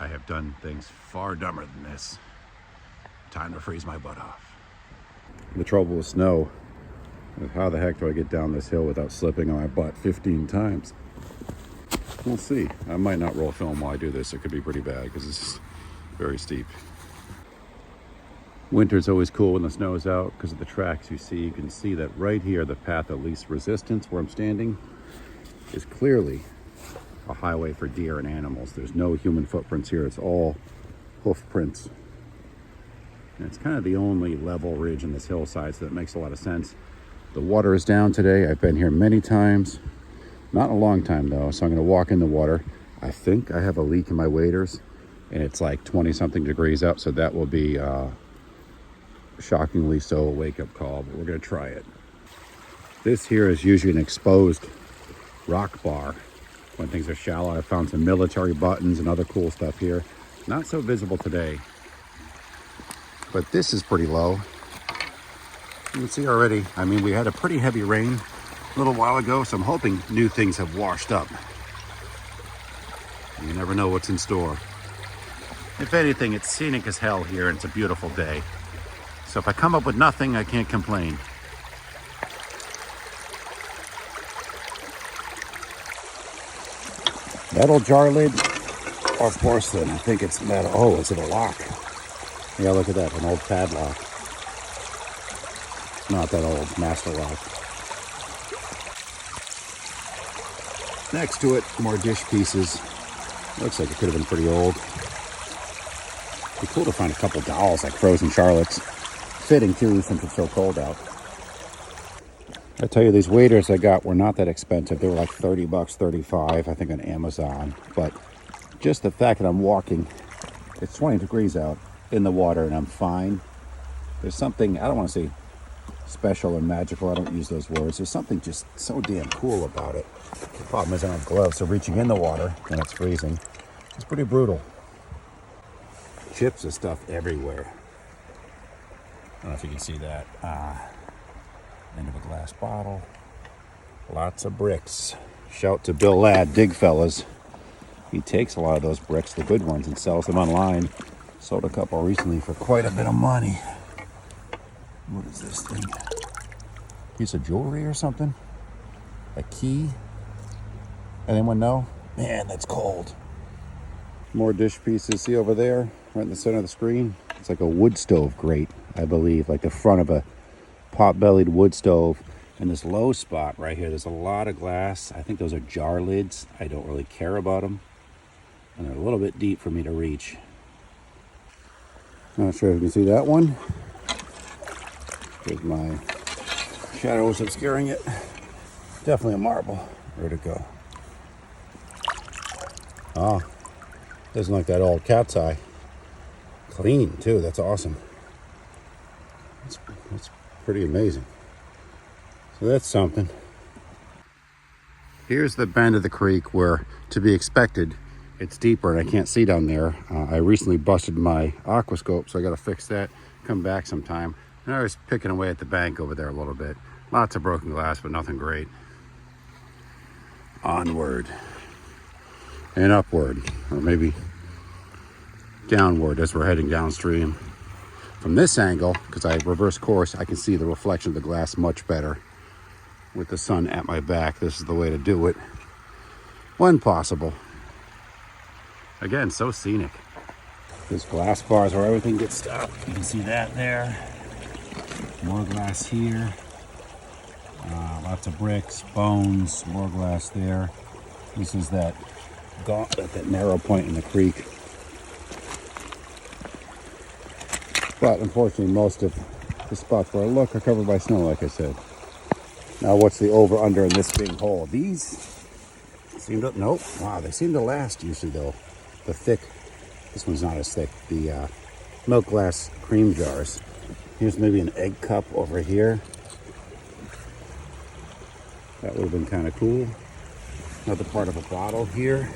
have done things far dumber than this. Time to freeze my butt off. The trouble with snow is how the heck do I get down this hill without slipping on my butt 15 times? We'll see. I might not roll film while I do this. It could be pretty bad because this is very steep. Winter's always cool when the snow is out because of the tracks you see. You can see that right here, the path of least resistance where I'm standing is clearly a highway for deer and animals. There's no human footprints here. It's all hoof prints. And it's kind of the only level ridge in this hillside, so that makes a lot of sense. The water is down today. I've been here many times. Not in a long time though, so I'm gonna walk in the water. I think I have a leak in my waders and it's like 20 something degrees up, so that will be shockingly so a wake-up call, but we're gonna try it. This here is usually an exposed rock bar when things are shallow. I found some military buttons and other cool stuff here. Not so visible today, but this is pretty low. You can see already, I mean, we had a pretty heavy rain a little while ago, so I'm hoping new things have washed up. You never know what's in store. If anything, it's scenic as hell here and it's a beautiful day. So if I come up with nothing, I can't complain. Metal jar lid or porcelain? I think it's metal. Oh, is it a lock? Yeah, look at that, an old padlock. Not that old, master lock. Next to it, more dish pieces. Looks like it could have been pretty old. It'd be cool to find a couple dolls like frozen Charlottes. Fitting too, since it's so cold out. I tell you, these waders I got were not that expensive. They were like 30 bucks, 35, I think on Amazon. But just the fact that I'm walking, it's 20 degrees out in the water and I'm fine. There's something, I don't want to say special or magical, I don't use those words. There's something just so damn cool about it. The problem is I don't have gloves, so reaching in the water when it's freezing, it's pretty brutal. Chips and stuff everywhere. I don't know if you can see that. End of a glass bottle. Lots of bricks. Shout to Bill Ladd, Dig Fellas. He takes a lot of those bricks, the good ones, and sells them online. Sold a couple recently for quite a bit of money. What is this thing? Piece of jewelry or something? A key? Anyone know? Man, that's cold. More dish pieces. See over there, right in the center of the screen? It's like a wood stove grate, I believe, like the front of a pot-bellied wood stove. And this low spot right here, there's a lot of glass. I think those are jar lids. I don't really care about them. And they're a little bit deep for me to reach. Not sure if you can see that one. With my shadows obscuring it. Definitely a marble. Where'd it go? Ah, doesn't look that old. Cat's eye. Clean too, that's awesome. That's pretty amazing. So that's something. Here's the bend of the creek where, to be expected, it's deeper and I can't see down there. I recently busted my aquascope, so I gotta fix that, come back sometime. And I was picking away at the bank over there a little bit. Lots of broken glass, but nothing great. Onward and upward, or maybe downward as we're heading downstream. From this angle, because I reverse course, I can see the reflection of the glass much better. With the sun at my back, this is the way to do it when possible. Again, so scenic. There's glass bars where everything gets stopped. You can see that there. More glass here. Lots of bricks, bones, more glass there. This is that gauntlet, that narrow point in the creek. But unfortunately, most of the spots where I look are covered by snow, like I said. Now, what's the over-under in this big hole? These seem to, nope. Wow, they seem to last usually, though. The thick, this one's not as thick, the milk glass cream jars. Here's maybe an egg cup over here. That would have been kind of cool. Another part of a bottle here.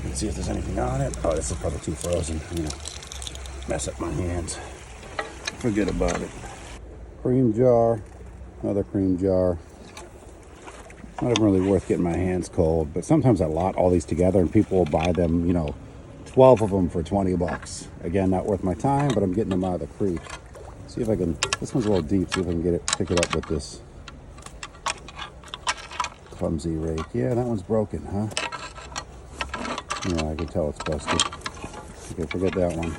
Let's see if there's anything on it. Oh, this is probably too frozen. I'm gonna mess up my hands. Forget about it. Cream jar, another cream jar. Not even really worth getting my hands cold, but sometimes I lot all these together and people will buy them, you know, 12 of them for 20 bucks. Again, not worth my time, but I'm getting them out of the creek. See if I can, this one's a little deep, see if I can pick it up with this clumsy rake. Yeah, that one's broken, huh? Yeah, I can tell it's busted. Okay, forget that one.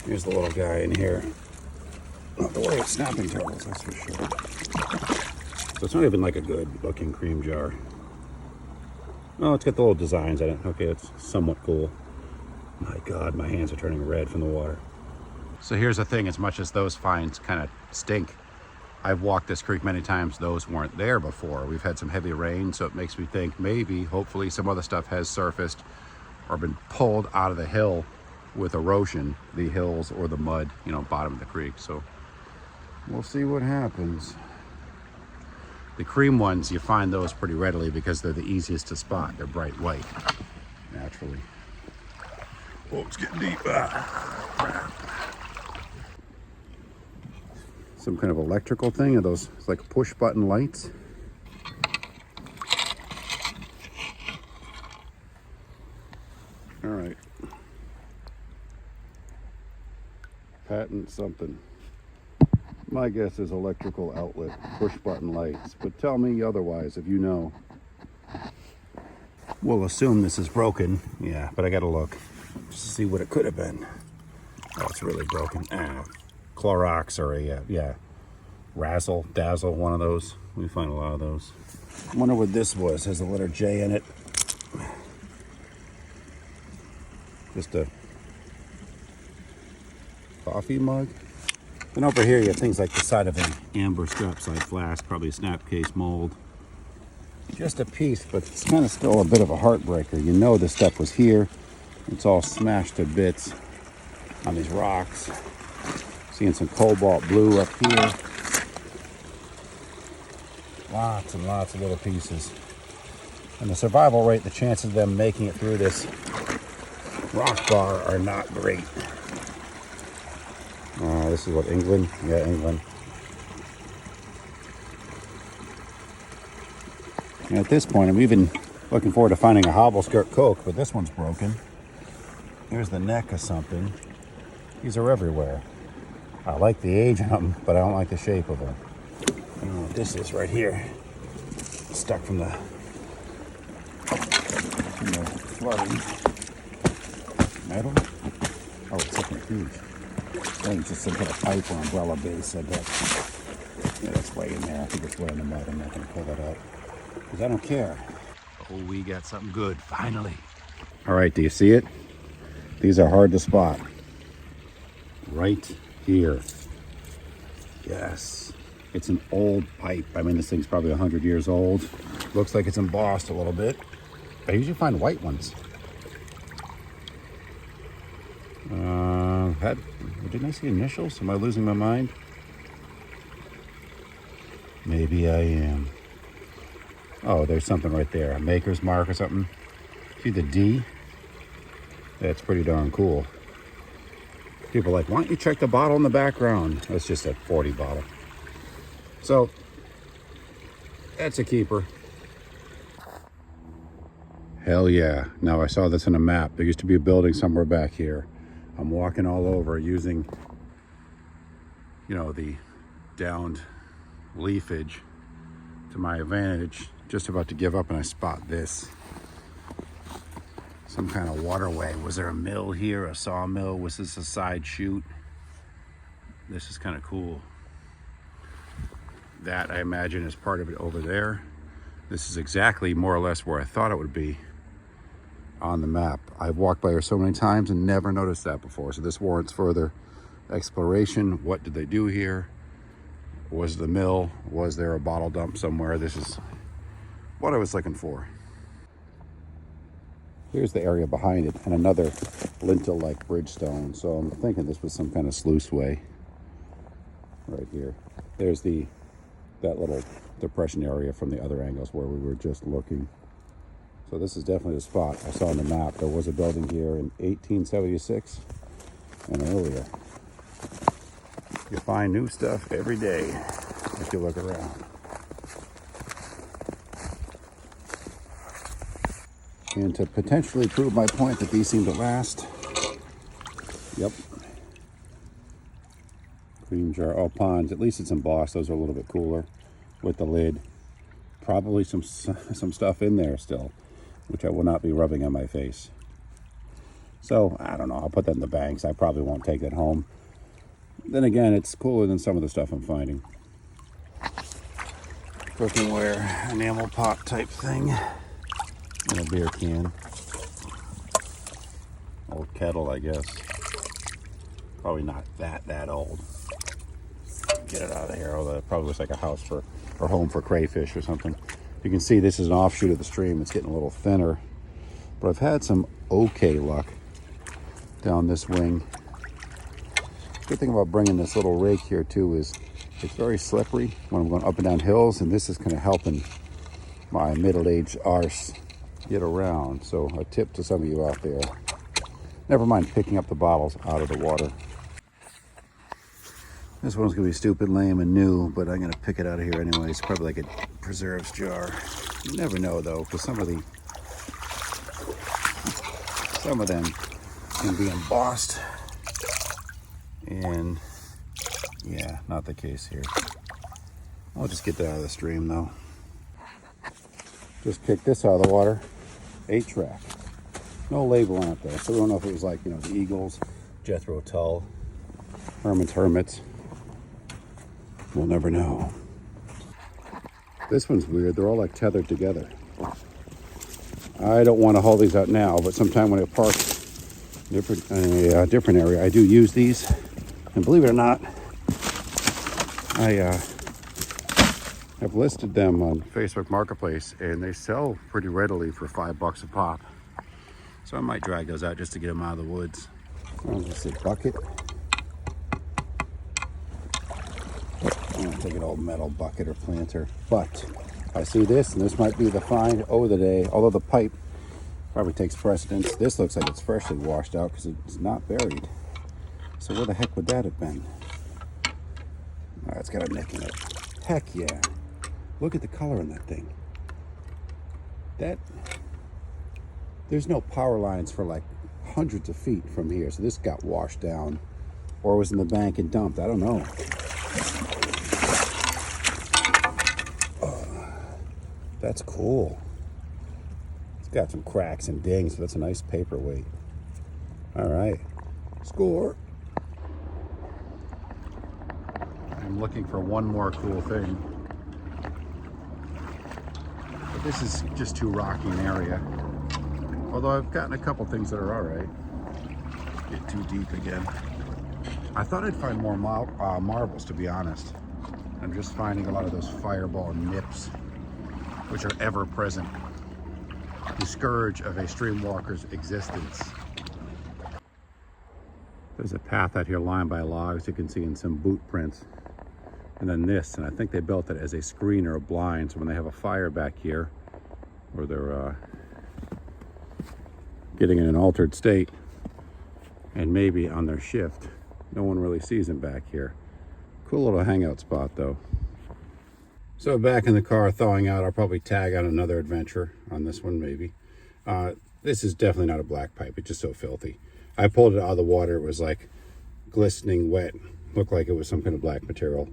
Here's the little guy in here. Not the way of snapping turtles, that's for sure. So it's not even like a good looking cream jar. Oh, it's got the little designs on it. Okay, it's somewhat cool. My God, my hands are turning red from the water. So here's the thing, as much as those finds kind of stink, I've walked this creek many times, those weren't there before. We've had some heavy rain, so it makes me think maybe, hopefully, some other stuff has surfaced or been pulled out of the hill with erosion, the hills or the mud, you know, bottom of the creek. So we'll see what happens. The cream ones, you find those pretty readily because they're the easiest to spot. They're bright white, naturally. Oh, it's getting deep. Crap. Some kind of electrical thing. Are those, it's like push button lights? All right. Patent something. My guess is electrical outlet, push button lights, but tell me otherwise if you know. We'll assume this is broken. Yeah, but I gotta look just to see what it could have been. Oh, it's really broken. Clorox or a, Razzle, Dazzle, one of those. We find a lot of those. I wonder what this was. Has the letter J in it. Just a coffee mug. And over here you have things like the side of an amber strap side flask, probably a snap case mold. Just a piece, but it's kind of still a bit of a heartbreaker. You know this stuff was here. It's all smashed to bits on these rocks. Seeing some cobalt blue up here. Lots and lots of little pieces. And the survival rate, the chances of them making it through this rock bar are not great. This is what, England? Yeah, England. And at this point, I'm even looking forward to finding a hobble skirt Coke, but this one's broken. Here's the neck of something. These are everywhere. I like the age of them, but I don't like the shape of them. I don't know what this is right here. Stuck from the flooding. Metal? Oh, it's something huge. I think it's just some kind of pipe or umbrella base, I bet. Yeah, that's way in there. I think it's way in the mud. I'm not going to pull that out because I don't care. Oh, we got something good, finally. All right, do you see it? These are hard to spot. Right here. Yes. It's an old pipe. I mean, this thing's probably 100 years old. Looks like it's embossed a little bit. I usually find white ones. Didn't I see initials? Am I losing my mind? Maybe I am. Oh, there's something right there. A maker's mark or something. See the D? That's pretty darn cool. People are like, why don't you check the bottle in the background? That's just a 40 bottle. So, that's a keeper. Hell yeah. Now I saw this on a map. There used to be a building somewhere back here. I'm walking all over using, you know, the downed leafage to my advantage. Just about to give up and I spot this. Some kind of waterway. Was there a mill here, a sawmill? Was this a side chute? This is kind of cool. That, I imagine, is part of it over there. This is exactly more or less where I thought it would be on the map. I've walked by here so many times and never noticed that before. So this warrants further exploration. What did they do here? Was the mill? Was there a bottle dump somewhere? This is what I was looking for. Here's the area behind it and another lintel-like bridgestone. So I'm thinking this was some kind of sluiceway right here. There's that little depression area from the other angles where we were just looking. So this is definitely the spot I saw on the map. There was a building here in 1876 and earlier. You find new stuff every day if you look around. And to potentially prove my point that these seem to last, Yep. Cream jar. Oh, ponds. At least it's embossed. Those are a little bit cooler with the lid. Probably some stuff in there still, which I will not be rubbing on my face. So, I don't know. I'll put that in the banks. I probably won't take that home. Then again, it's cooler than some of the stuff I'm finding. Cookware, enamel pot type thing. And a beer can. Old kettle, I guess. Probably not that old. Get it out of here. Although it probably looks like a house or home for crayfish or something. You can see this is an offshoot of the stream. It's getting a little thinner. But I've had some okay luck down this wing. Good thing about bringing this little rake here too is it's very slippery when I'm going up and down hills, and this is kind of helping my middle-aged arse get around. So a tip to some of you out there. Never mind picking up the bottles out of the water. This one's gonna be stupid, lame, and new, but I'm gonna pick it out of here anyway. It's probably like a preserves jar. You never know though, because some of them can be embossed. And yeah, not the case here. I'll just get that out of the stream though. Just kicked this out of the water. 8-track. No label on it though, so we don't know if it was like, you know, the Eagles, Jethro Tull, Hermits. We'll never know. This one's weird. They're all like tethered together. I don't want to haul these out now, but sometime when I park in a different area, I do use these. And believe it or not, I have listed them on Facebook Marketplace, and they sell pretty readily for $5 a pop. So I might drag those out just to get them out of the woods. Oh, that's a bucket. I'm gonna take an old metal bucket or planter. But I see this, and this might be the find of the day. Although the pipe probably takes precedence. This looks like it's freshly washed out because it's not buried. So where the heck would that have been? Oh, it's got a nick in it. Heck yeah. Look at the color in that thing. There's no power lines for like hundreds of feet from here. So this got washed down or was in the bank and dumped. I don't know. That's cool. It's got some cracks and dings, so that's a nice paperweight. All right, score. I'm looking for one more cool thing. But this is just too rocky an area. Although I've gotten a couple things that are all right. Get too deep again. I thought I'd find more marbles, to be honest. I'm just finding a lot of those fireball nips, which are ever present. The scourge of a stream walker's existence. There's a path out here lined by logs you can see in some boot prints. And then this, and I think they built it as a screen or a blind, so when they have a fire back here, or they're getting in an altered state, and maybe on their shift, no one really sees them back here. Cool little hangout spot though. So back in the car thawing out, I'll probably tag on another adventure on this one maybe. This is definitely not a black pipe, it's just so filthy. I pulled it out of the water, it was like glistening wet, looked like it was some kind of black material.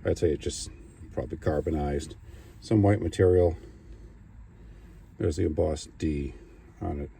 I'd say it's just probably carbonized. Some white material. There's the embossed D on it.